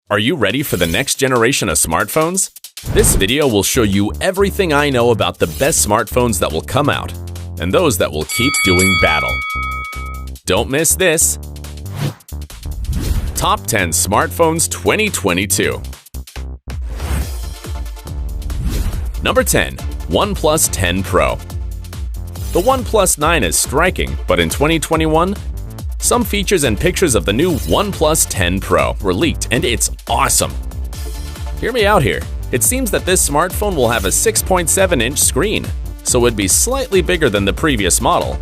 Are you ready for the next generation of smartphones? This video will show you everything I know about the best smartphones that will come out, and those that will keep doing battle. Don't miss this! Top 10 Smartphones 2022. Number 10. OnePlus 10 Pro. The OnePlus 9 is striking, but in 2021, some features and pictures of the new OnePlus 10 Pro were leaked, and it's awesome. Hear me out here. It seems that this smartphone will have a 6.7-inch screen, so it'd be slightly bigger than the previous model,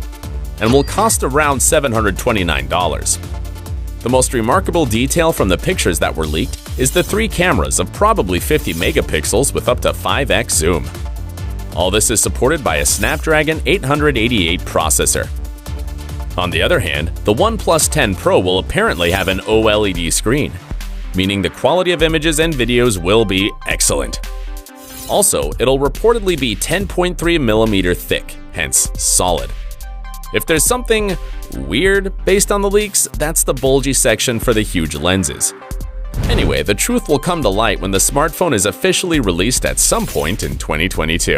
and will cost around $729. The most remarkable detail from the pictures that were leaked is the 3 cameras of probably 50 megapixels with up to 5x zoom. All this is supported by a Snapdragon 888 processor. On the other hand, the OnePlus 10 Pro will apparently have an OLED screen, meaning the quality of images and videos will be excellent. Also, it'll reportedly be 10.3mm thick, hence solid. If there's something weird based on the leaks, that's the bulgy section for the huge lenses. Anyway, the truth will come to light when the smartphone is officially released at some point in 2022.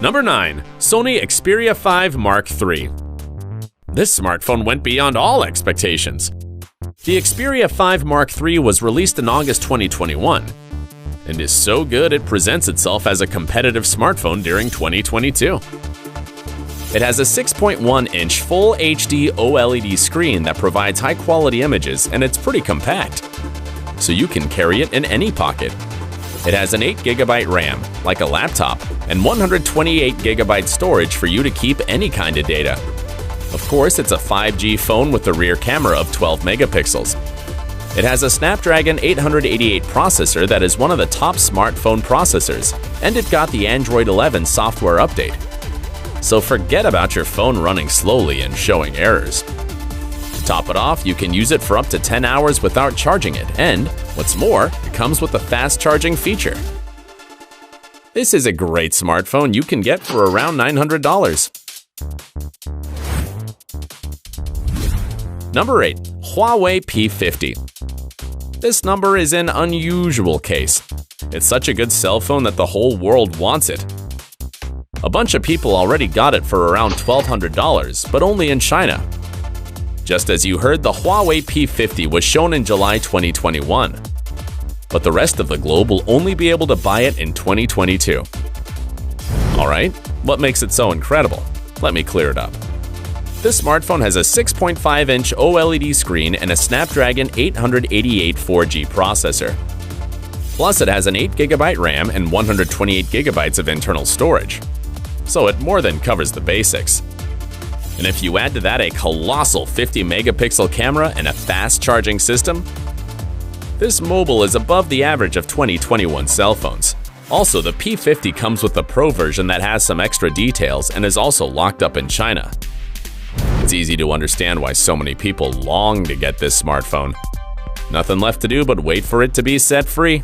Number 9. Sony Xperia 5 Mark III. This smartphone went beyond all expectations. The Xperia 5 Mark III was released in August 2021 and is so good it presents itself as a competitive smartphone during 2022. It has a 6.1-inch Full HD OLED screen that provides high-quality images, and it's pretty compact, so you can carry it in any pocket. It has an 8GB RAM, like a laptop, and 128GB storage for you to keep any kind of data. Of course, it's a 5G phone with a rear camera of 12 megapixels. It has a Snapdragon 888 processor that is one of the top smartphone processors, and it got the Android 11 software update. So forget about your phone running slowly and showing errors. To top it off, you can use it for up to 10 hours without charging it, and, what's more, it comes with a fast charging feature. This is a great smartphone you can get for around $900. Number 8. Huawei P50. This number is an unusual case. It's such a good cell phone that the whole world wants it. A bunch of people already got it for around $1,200, but only in China. Just as you heard, the Huawei P50 was shown in July 2021. But the rest of the globe will only be able to buy it in 2022. Alright, what makes it so incredible? Let me clear it up. This smartphone has a 6.5-inch OLED screen and a Snapdragon 888 4G processor. Plus, it has an 8GB RAM and 128GB of internal storage. So it more than covers the basics. And if you add to that a colossal 50-megapixel camera and a fast charging system, this mobile is above the average of 2021 cell phones. Also, the P50 comes with the Pro version that has some extra details and is also locked up in China. It's easy to understand why so many people long to get this smartphone. Nothing left to do but wait for it to be set free.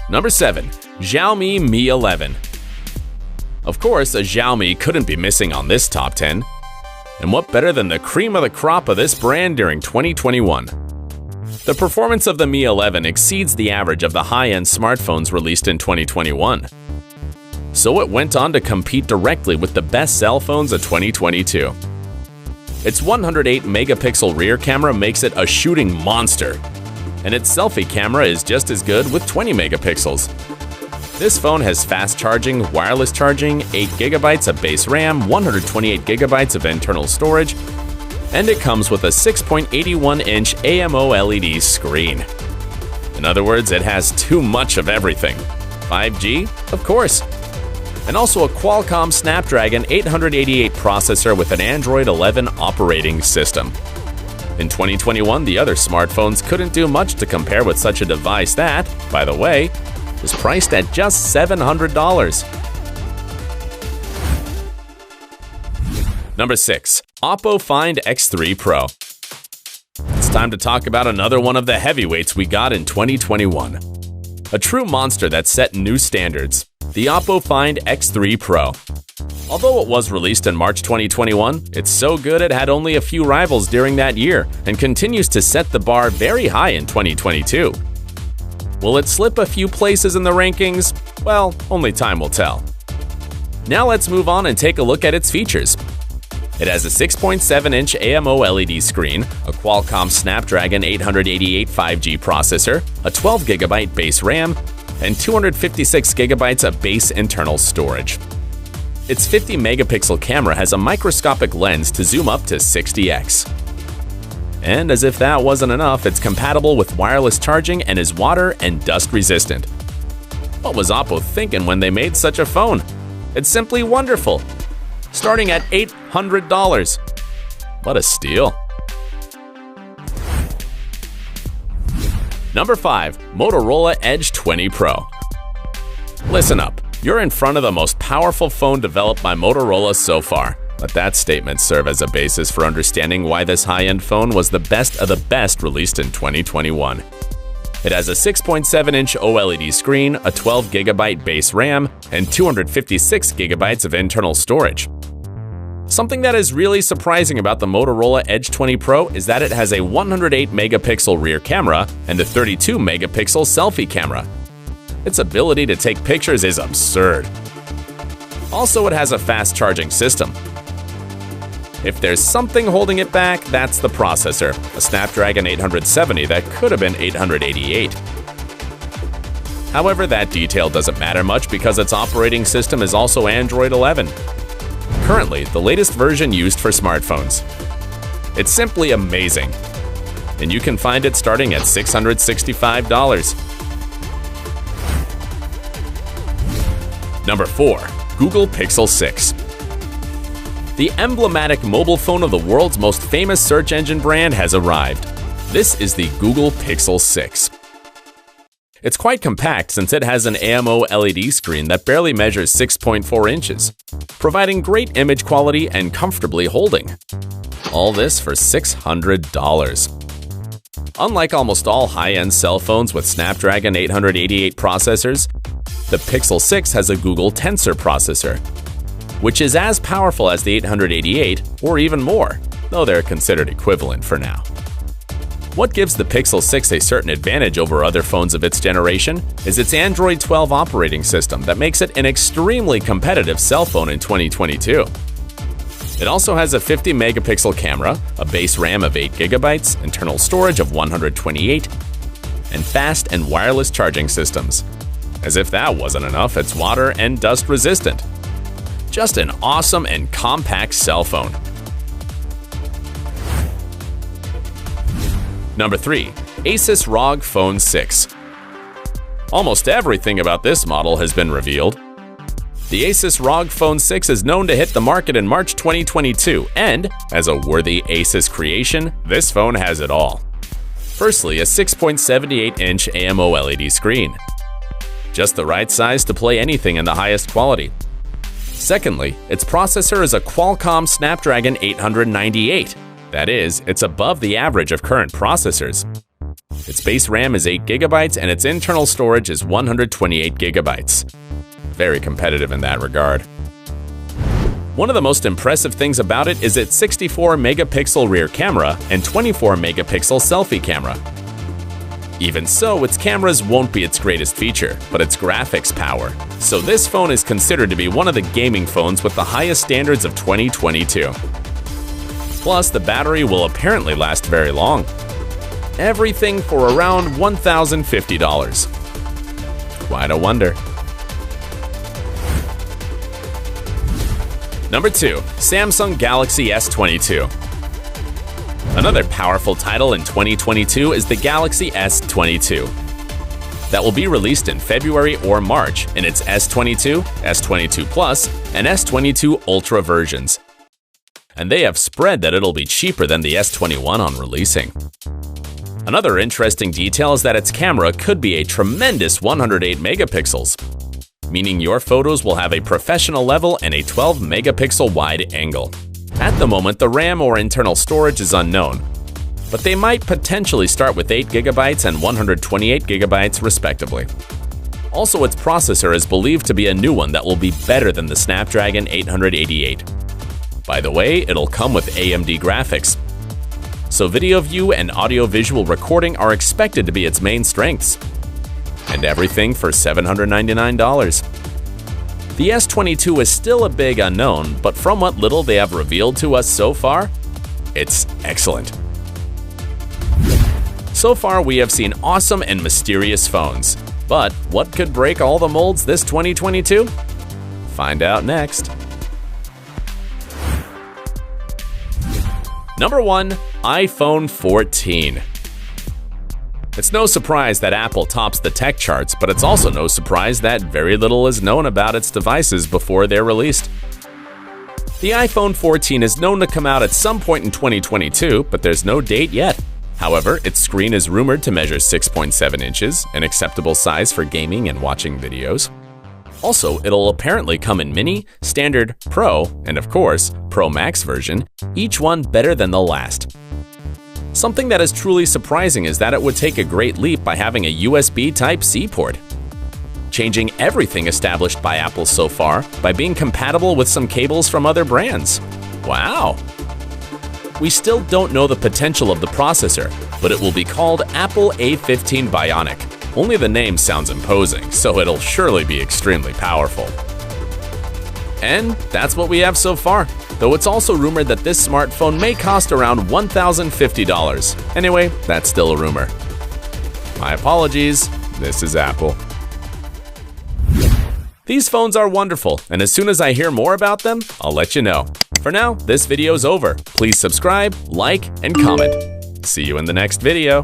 Number 7. Xiaomi Mi 11. Of course, a Xiaomi couldn't be missing on this top 10. And what better than the cream of the crop of this brand during 2021? The performance of the Mi 11 exceeds the average of the high-end smartphones released in 2021. So it went on to compete directly with the best cell phones of 2022. Its 108-megapixel rear camera makes it a shooting monster, and its selfie camera is just as good with 20 megapixels. This phone has fast charging, wireless charging, 8GB of base RAM, 128GB of internal storage, and it comes with a 6.81-inch AMOLED screen. In other words, it has too much of everything. 5G? Of course. And also a Qualcomm Snapdragon 888 processor with an Android 11 operating system. In 2021, the other smartphones couldn't do much to compare with such a device that, by the way, is priced at just $700. Number 6. Oppo Find X3 Pro. It's time to talk about another one of the heavyweights we got in 2021. A true monster that set new standards. The Oppo Find X3 Pro. Although it was released in March 2021, it's so good it had only a few rivals during that year and continues to set the bar very high in 2022. Will it slip a few places in the rankings? Well, only time will tell. Now let's move on and take a look at its features. It has a 6.7-inch AMO LED screen, a Qualcomm Snapdragon 888 5G processor, a 12GB base RAM, and 256GB of base internal storage. Its 50-megapixel camera has a microscopic lens to zoom up to 60x. And as if that wasn't enough, it's compatible with wireless charging and is water and dust resistant. What was Oppo thinking when they made such a phone? It's simply wonderful. Starting at $800. What a steal. Number 5. Motorola Edge 20 Pro. Listen up. You're in front of the most powerful phone developed by Motorola so far. Let that statement serve as a basis for understanding why this high-end phone was the best of the best released in 2021. It has a 6.7-inch OLED screen, a 12GB base RAM, and 256GB of internal storage. Something that is really surprising about the Motorola Edge 20 Pro is that it has a 108-megapixel rear camera and a 32-megapixel selfie camera. Its ability to take pictures is absurd. Also, it has a fast charging system. If there's something holding it back, that's the processor, a Snapdragon 870 that could have been 888. However, that detail doesn't matter much because its operating system is also Android 11. Currently, the latest version used for smartphones. It's simply amazing. And you can find it starting at $665. Number 4. Google Pixel 6. The emblematic mobile phone of the world's most famous search engine brand has arrived. This is the Google Pixel 6. It's quite compact since it has an AMO LED screen that barely measures 6.4 inches, providing great image quality and comfortably holding. All this for $600. Unlike almost all high-end cell phones with Snapdragon 888 processors, the Pixel 6 has a Google Tensor processor, which is as powerful as the 888 or even more, though they're considered equivalent for now. What gives the Pixel 6 a certain advantage over other phones of its generation is its Android 12 operating system that makes it an extremely competitive cell phone in 2022. It also has a 50-megapixel camera, a base RAM of 8GB, internal storage of 128, and fast and wireless charging systems. As if that wasn't enough, it's water and dust resistant. Just an awesome and compact cell phone. Number 3. Asus ROG Phone 6. Almost everything about this model has been revealed. The Asus ROG Phone 6 is known to hit the market in March 2022, and, as a worthy Asus creation, this phone has it all. Firstly, a 6.78-inch AMO LED screen. Just the right size to play anything in the highest quality. Secondly, its processor is a Qualcomm Snapdragon 898. That is, it's above the average of current processors. Its base RAM is 8GB and its internal storage is 128GB. Very competitive in that regard. One of the most impressive things about it is its 64-megapixel rear camera and 24-megapixel selfie camera. Even so, its cameras won't be its greatest feature, but its graphics power. So this phone is considered to be one of the gaming phones with the highest standards of 2022. Plus, the battery will apparently last very long. Everything for around $1,050. Quite a wonder. Number 2. Samsung Galaxy S22. Another powerful title in 2022 is the Galaxy S22. That will be released in February or March in its S22, S22 Plus, and S22 Ultra versions. And they have spread that it'll be cheaper than the S21 on releasing. Another interesting detail is that its camera could be a tremendous 108 megapixels, meaning your photos will have a professional level and a 12-megapixel wide angle. At the moment, the RAM or internal storage is unknown, but they might potentially start with 8GB and 128GB respectively. Also, its processor is believed to be a new one that will be better than the Snapdragon 888. By the way, it'll come with AMD graphics. So video view and audio-visual recording are expected to be its main strengths. And everything for $799. The S22 is still a big unknown, but from what little they have revealed to us so far, it's excellent. So far, we have seen awesome and mysterious phones. But what could break all the molds this 2022? Find out next. Number 1. iPhone 14. It's no surprise that Apple tops the tech charts, but it's also no surprise that very little is known about its devices before they're released. The iPhone 14 is known to come out at some point in 2022, but there's no date yet. However, its screen is rumored to measure 6.7 inches, an acceptable size for gaming and watching videos. Also, it'll apparently come in Mini, Standard, Pro, and of course, Pro Max version, each one better than the last. Something that is truly surprising is that it would take a great leap by having a USB Type-C port, changing everything established by Apple so far by being compatible with some cables from other brands. Wow! We still don't know the potential of the processor, but it will be called Apple A15 Bionic. Only the name sounds imposing, so it'll surely be extremely powerful. And that's what we have so far, though it's also rumored that this smartphone may cost around $1,050. Anyway, that's still a rumor. My apologies, this is Apple. These phones are wonderful, and as soon as I hear more about them, I'll let you know. For now, this video's over. Please subscribe, like, and comment. See you in the next video.